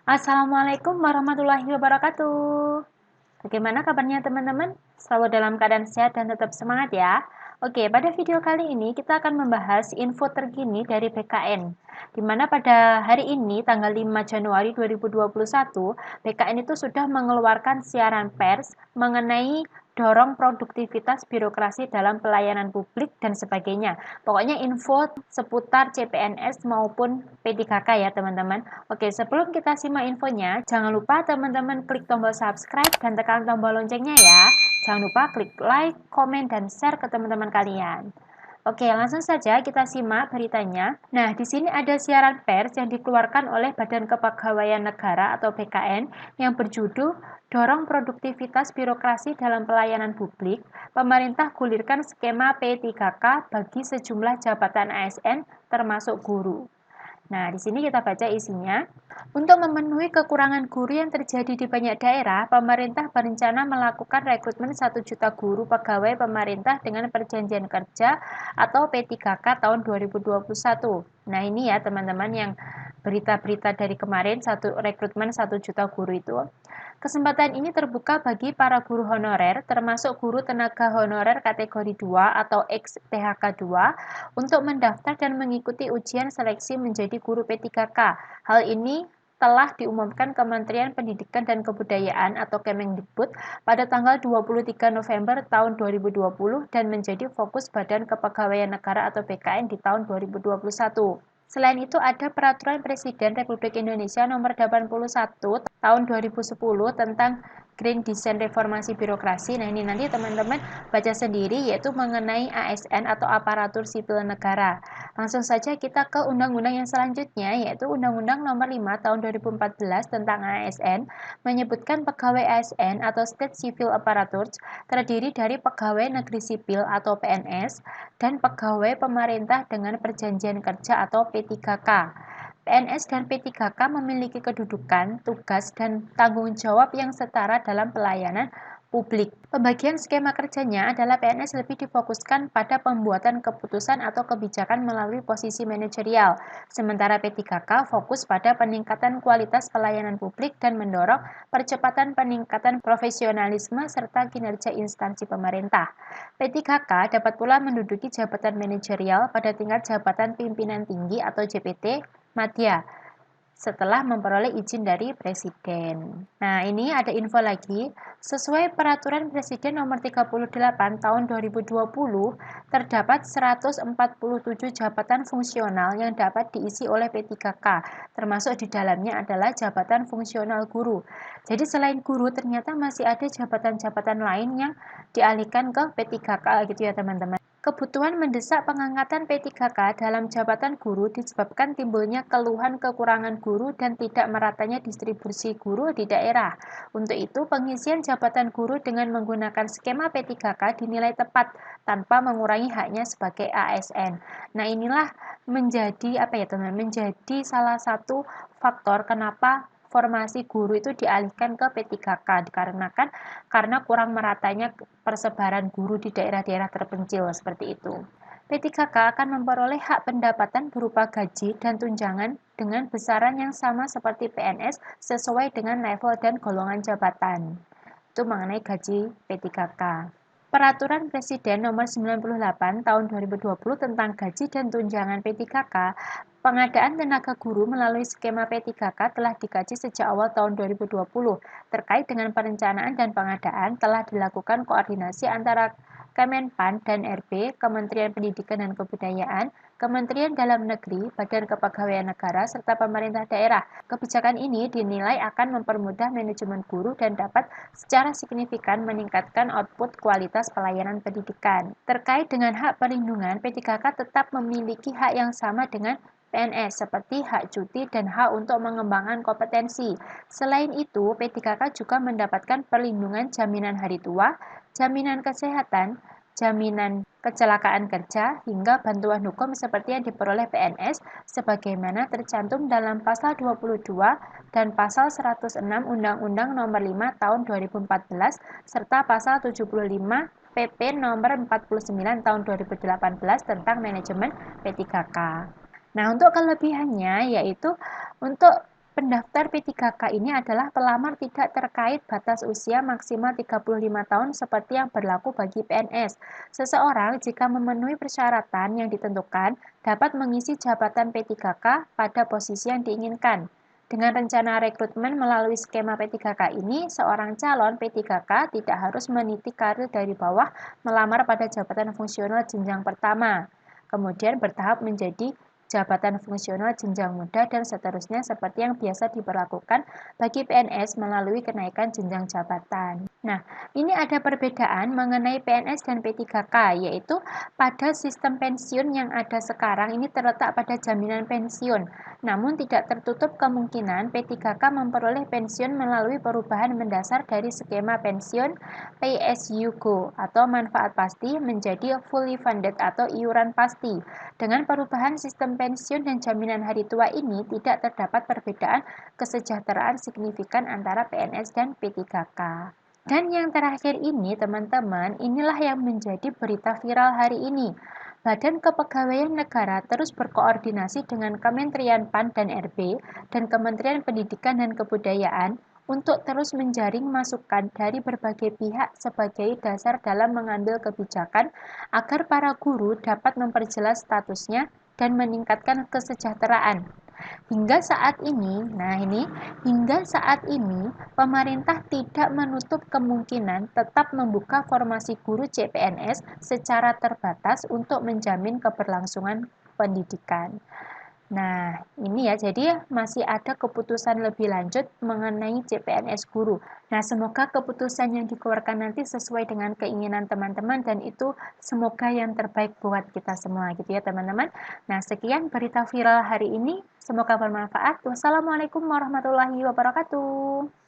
Assalamualaikum warahmatullahi wabarakatuh. Bagaimana kabarnya teman-teman? Selalu dalam keadaan sehat dan tetap semangat ya. Oke, pada video kali ini kita akan membahas info terkini dari BKN. Di mana pada hari ini tanggal 5 Januari 2021, BKN itu sudah mengeluarkan siaran pers mengenai dorong produktivitas birokrasi dalam pelayanan publik dan sebagainya. Pokoknya info seputar CPNS maupun P3K ya teman-teman. Oke, sebelum kita simak infonya, jangan lupa teman-teman klik tombol subscribe dan tekan tombol loncengnya ya. Jangan lupa klik like, komen, dan share ke teman-teman kalian. Oke, langsung saja kita simak beritanya. Nah, di sini ada siaran pers yang dikeluarkan oleh Badan Kepegawaian Negara atau BKN yang berjudul Dorong Produktivitas Birokrasi dalam Pelayanan Publik. Pemerintah gulirkan skema P3K bagi sejumlah jabatan ASN termasuk guru. Nah, di sini kita baca isinya. Untuk memenuhi kekurangan guru yang terjadi di banyak daerah, pemerintah berencana melakukan rekrutmen 1 juta guru pegawai pemerintah dengan perjanjian kerja atau P3K tahun 2021. Nah, ini ya teman-teman yang berita-berita dari kemarin, rekrutmen 1 juta guru itu. Kesempatan ini terbuka bagi para guru honorer, termasuk guru tenaga honorer kategori 2 atau ex-PHK 2, untuk mendaftar dan mengikuti ujian seleksi menjadi guru P3K. Hal ini telah diumumkan Kementerian Pendidikan dan Kebudayaan atau Kemendikbud pada tanggal 23 November tahun 2020 dan menjadi fokus Badan Kepegawaian Negara atau BKN di tahun 2021. Selain itu ada Peraturan Presiden Republik Indonesia Nomor 81 Tahun 2010 tentang Green Design Reformasi Birokrasi. Nah, ini nanti teman-teman baca sendiri, yaitu mengenai ASN atau Aparatur Sipil Negara. Langsung saja kita ke undang-undang yang selanjutnya, yaitu Undang-Undang Nomor 5 Tahun 2014 tentang ASN, menyebutkan pegawai ASN atau State Civil Apparatus terdiri dari pegawai negeri sipil atau PNS dan pegawai pemerintah dengan perjanjian kerja atau P3K. PNS dan P3K memiliki kedudukan, tugas, dan tanggung jawab yang setara dalam pelayanan publik. Pembagian skema kerjanya adalah PNS lebih difokuskan pada pembuatan keputusan atau kebijakan melalui posisi manajerial, sementara P3K fokus pada peningkatan kualitas pelayanan publik dan mendorong percepatan peningkatan profesionalisme serta kinerja instansi pemerintah. P3K dapat pula menduduki jabatan manajerial pada tingkat jabatan pimpinan tinggi atau JPT Madya setelah memperoleh izin dari Presiden. Nah, ini ada info lagi. Sesuai Peraturan Presiden Nomor 38 Tahun 2020, terdapat 147 jabatan fungsional yang dapat diisi oleh P3K, termasuk di dalamnya adalah jabatan fungsional guru. Jadi selain guru, ternyata masih ada jabatan-jabatan lain yang dialihkan ke P3K gitu ya teman-teman. Kebutuhan mendesak pengangkatan P3K dalam jabatan guru disebabkan timbulnya keluhan kekurangan guru dan tidak meratanya distribusi guru di daerah. Untuk itu, pengisian jabatan guru dengan menggunakan skema P3K dinilai tepat tanpa mengurangi haknya sebagai ASN. Nah, inilah menjadi menjadi salah satu faktor kenapa formasi guru itu dialihkan ke P3K dikarenakan karena kurang meratanya persebaran guru di daerah-daerah terpencil seperti itu. P3K akan memperoleh hak pendapatan berupa gaji dan tunjangan dengan besaran yang sama seperti PNS sesuai dengan level dan golongan jabatan. Itu mengenai gaji P3K. Peraturan Presiden Nomor 98 Tahun 2020 tentang gaji dan tunjangan P3K, pengadaan tenaga guru melalui skema P3K telah dikaji sejak awal tahun 2020. Terkait dengan perencanaan dan pengadaan, telah dilakukan koordinasi antara Kemenpan dan RB, Kementerian Pendidikan dan Kebudayaan, Kementerian Dalam Negeri, Badan Kepegawaian Negara, serta pemerintah daerah. Kebijakan ini dinilai akan mempermudah manajemen guru dan dapat secara signifikan meningkatkan output kualitas pelayanan pendidikan. Terkait dengan hak perlindungan, P3K tetap memiliki hak yang sama dengan PNS seperti hak cuti dan hak untuk mengembangkan kompetensi. Selain itu, P3K juga mendapatkan perlindungan jaminan hari tua, jaminan kesehatan, jaminan kecelakaan kerja, hingga bantuan hukum seperti yang diperoleh PNS sebagaimana tercantum dalam pasal 22 dan pasal 106 Undang-Undang Nomor 5 Tahun 2014 serta pasal 75 PP Nomor 49 Tahun 2018 tentang manajemen P3K. Nah, untuk kelebihannya yaitu untuk pendaftar P3K ini adalah pelamar tidak terkait batas usia maksimal 35 tahun seperti yang berlaku bagi PNS. Seseorang jika memenuhi persyaratan yang ditentukan dapat mengisi jabatan P3K pada posisi yang diinginkan. Dengan rencana rekrutmen melalui skema P3K ini, seorang calon P3K tidak harus meniti karir dari bawah melamar pada jabatan fungsional jenjang pertama, kemudian bertahap menjadi jabatan fungsional jenjang muda, dan seterusnya seperti yang biasa diberlakukan bagi PNS melalui kenaikan jenjang jabatan. Nah, ini ada perbedaan mengenai PNS dan P3K, yaitu pada sistem pensiun yang ada sekarang ini terletak pada jaminan pensiun. Namun tidak tertutup kemungkinan P3K memperoleh pensiun melalui perubahan mendasar dari skema pensiun Pay as you go atau manfaat pasti menjadi fully funded atau iuran pasti. Dengan perubahan sistem pensiun dan jaminan hari tua ini, tidak terdapat perbedaan kesejahteraan signifikan antara PNS dan P3K. Dan yang terakhir ini, teman-teman, inilah yang menjadi berita viral hari ini. Badan Kepegawaian Negara terus berkoordinasi dengan Kementerian PAN dan RB dan Kementerian Pendidikan dan Kebudayaan untuk terus menjaring masukan dari berbagai pihak sebagai dasar dalam mengambil kebijakan agar para guru dapat memperjelas statusnya dan meningkatkan kesejahteraan. Hingga saat ini, pemerintah tidak menutup kemungkinan tetap membuka formasi guru CPNS secara terbatas untuk menjamin keberlangsungan pendidikan. Nah, ini ya, jadi masih ada keputusan lebih lanjut mengenai CPNS guru. Nah, semoga keputusan yang dikeluarkan nanti sesuai dengan keinginan teman-teman dan itu semoga yang terbaik buat kita semua gitu ya, teman-teman. Nah, sekian berita viral hari ini. Semoga bermanfaat. Wassalamualaikum warahmatullahi wabarakatuh.